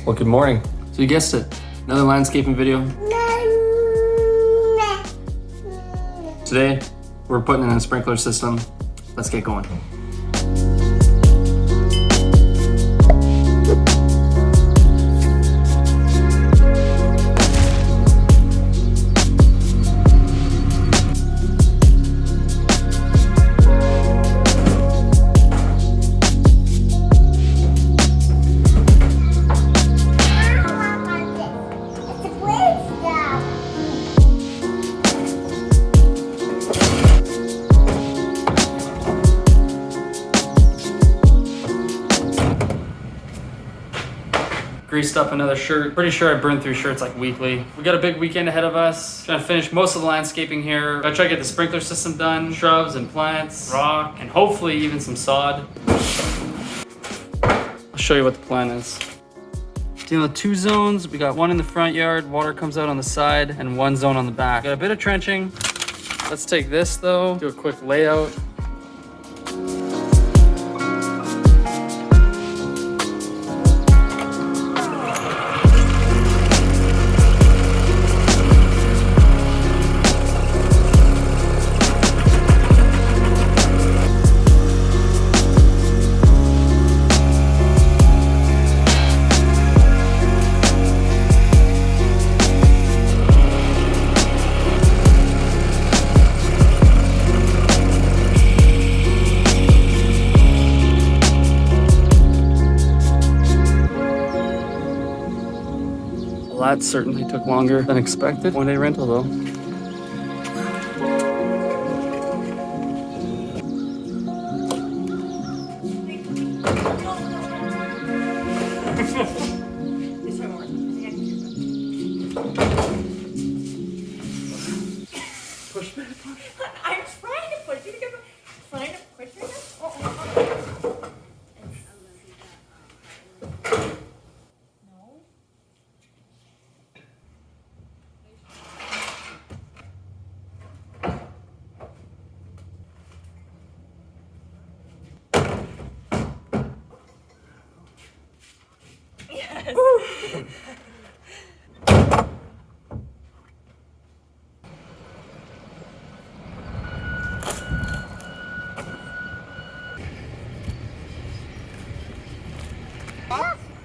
Well, good morning. So you guessed it, another landscaping video. Today, we're putting in a sprinkler system. Let's get going. Greased up another shirt. Pretty sure I burn through shirts like weekly. We got a big weekend ahead of us. Trying to finish most of the landscaping here. I try to get the sprinkler system done, shrubs and plants, rock, and hopefully even some sod. I'll show you what the plan is. Dealing with 2 zones. We got one in the front yard, water comes out on the side, and 1 zone on the back. Got a bit of trenching. Let's take this though, do a quick layout. That certainly took longer than expected. 1-day rental though. Push, baby, push. I'm trying to push you to get trying to push you. Yes.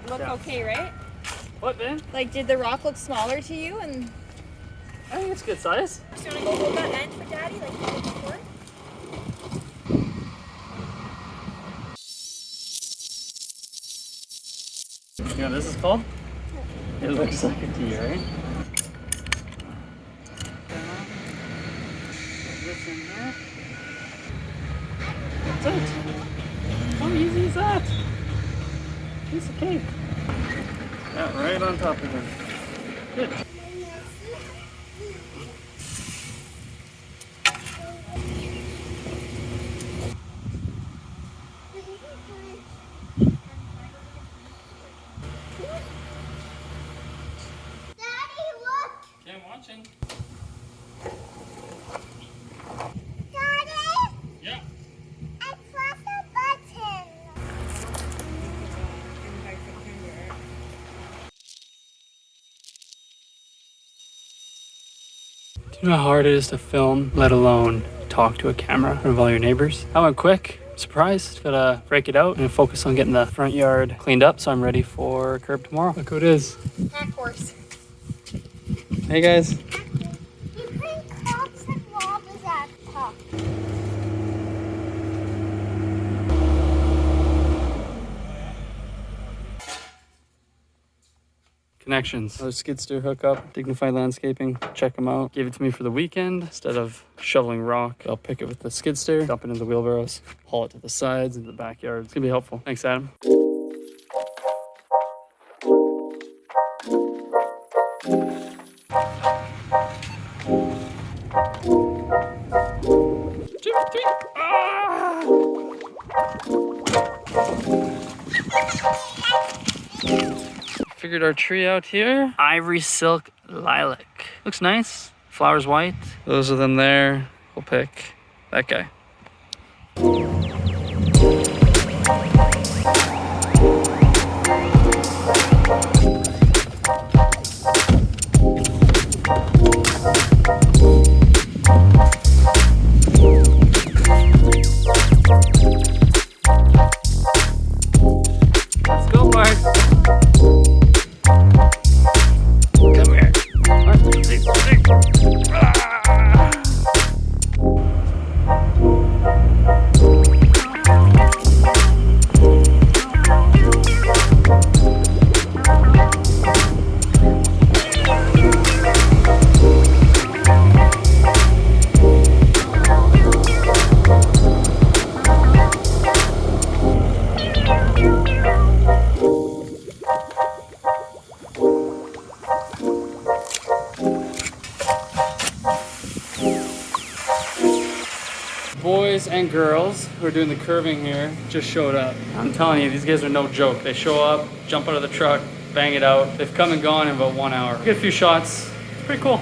Look okay, right? What, man? Like, did the rock look smaller to you? And I think it's good size. do you want to go hold that end for Daddy, like you did before? You know what this is called? It looks like a T, right? This in here. That's it. How easy is that? Piece of cake. Yeah, right on top of him. Good. Daddy, look! Okay, I'm watching. Daddy, Yeah. I pressed a button. Do you know how hard it is to film, let alone talk to a camera in front of all your neighbors? I went quick. Surprised. Gotta break it out and focus on getting the front yard cleaned up so I'm ready for curb tomorrow. Look who it is. Pack horse. Hey guys. You bring cops and robbers at the top. Connections. Another skid steer hookup, Dignified Landscaping. Check them out. Gave it to me for the weekend. Instead of shoveling rock, I'll pick it with the skid steer, dump it into the wheelbarrows, haul it to the sides, into the backyard. It's gonna be helpful. Thanks, Adam. 2, 3. Ah! Figured our tree out here. Ivory silk lilac. Looks nice. Flowers white. Those are them there. We'll pick that guy. and girls who are doing the curving here just showed up. I'm telling you, these guys are no joke. They show up, jump out of the truck, bang it out. They've come and gone in about 1 hour. Get a few shots. It's pretty cool.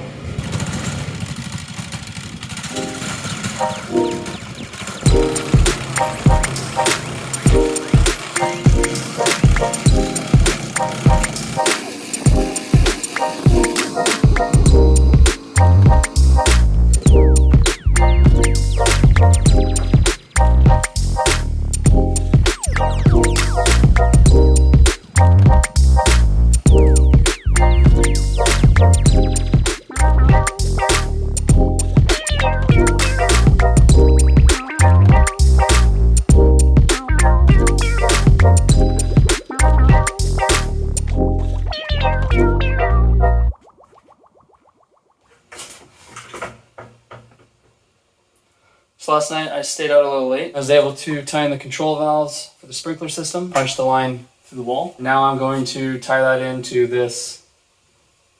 So last night I stayed out a little late. I was able to tie in the control valves for the sprinkler system, punch the line through the wall. Now I'm going to tie that into this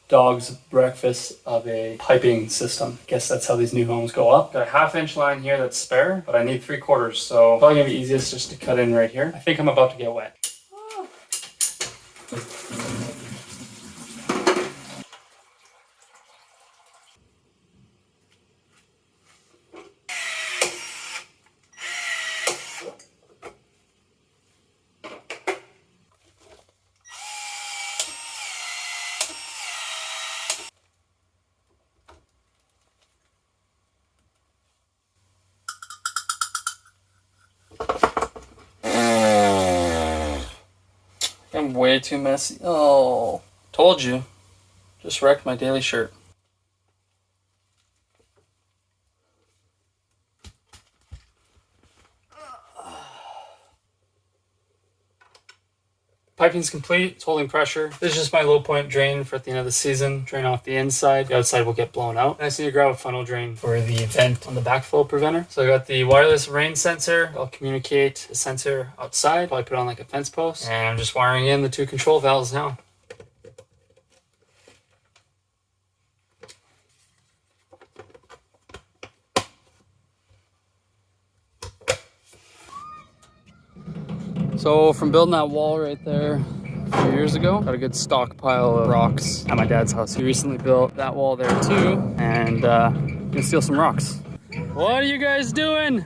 dog's breakfast of a piping system. Guess that's how these new homes go up. Got a 1/2 inch line here that's spare, but I need 3/4, so probably gonna be easiest just to cut in right here. I think I'm about to get wet. I'm way too messy. Oh, told you. Just wrecked my daily shirt. Piping's complete, it's holding pressure. This is just my low point drain for at the end of the season. Drain off the inside, the outside will get blown out. And I just need to grab a funnel drain for the vent on the backflow preventer. So I got the wireless rain sensor. I'll communicate the sensor outside, probably put it on like a fence post. And I'm just wiring in the 2 control valves now. So from building that wall right there a few years ago, got a good stockpile of rocks at my dad's house. He recently built that wall there too, and gonna steal some rocks. What are you guys doing?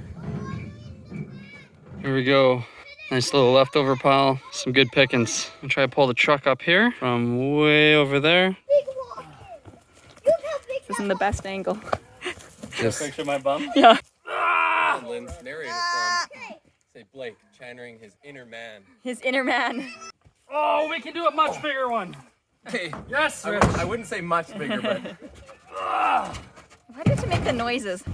Here we go. Nice little leftover pile, some good pickings. I'm gonna try to pull the truck up here from way over there. This isn't the best angle. Just picture my bum? Yeah. Lynn's narrator for him. Say Blake channeling his inner man. His inner man. Oh, we can do a much bigger one. Hey, Yes, I wouldn't say much bigger, but Why did you make the noises?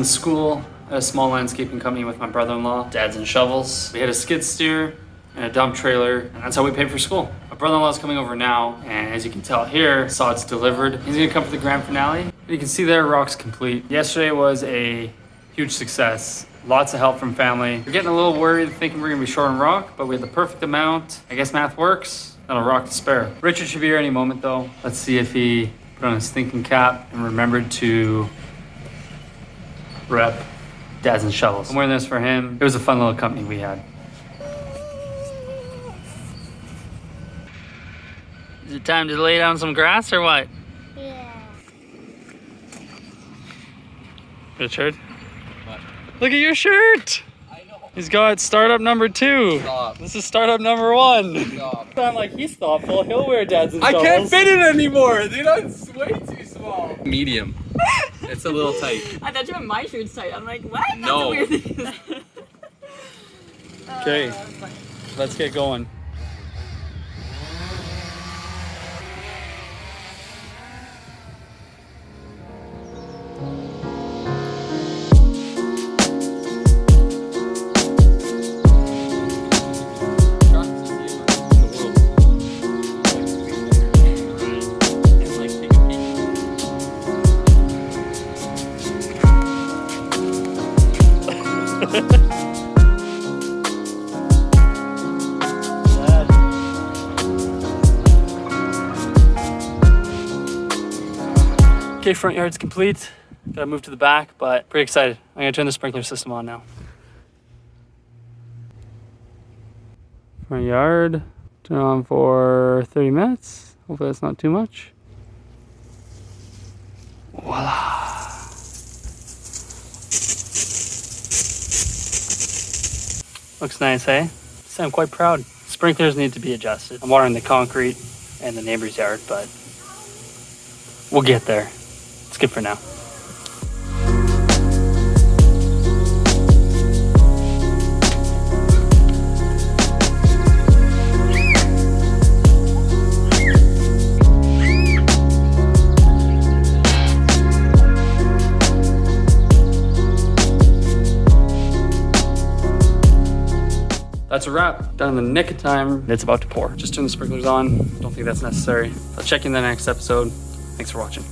in school at a small landscaping company with my brother-in-law. Dad's in shovels. We had a skid steer and a dump trailer, and that's how we paid for school. My brother-in-law is coming over now, and as you can tell here, saw it's delivered. He's gonna come for the grand finale. You can see there, rock's complete. Yesterday was a huge success. Lots of help from family. We're getting a little worried, thinking we're gonna be short on rock, but we had the perfect amount. I guess math works. Not a rock to spare. Richard should be here any moment though. Let's see if he put on his thinking cap and remembered to rep Dads and Shovels. I'm wearing this for him. It was a fun little company we had. Is it time to lay down some grass or what? Yeah. Richard? What? Look at your shirt! I know. He's got startup number 2. Stop. This is startup number 1. Stop. Sound like he's thoughtful. He'll wear Dads and I Shovels. can't fit it anymore, dude. It's way too small. Medium. It's a little tight. I thought you meant my shirt's tight. I'm like, what? That's No. a weird thing. Okay, let's get going. Okay, front yard's complete. Gotta move to the back, but pretty excited. I'm gonna turn the sprinkler system on now. Front yard, turn on for 30 minutes. Hopefully that's not too much. Voila. Looks nice, hey? I'm quite proud. Sprinklers need to be adjusted. I'm watering the concrete and the neighbor's yard, but we'll get there. It's good for now. That's a wrap. Done in the nick of time. It's about to pour. Just turn the sprinklers on. Don't think that's necessary. I'll check you in the next episode. Thanks for watching.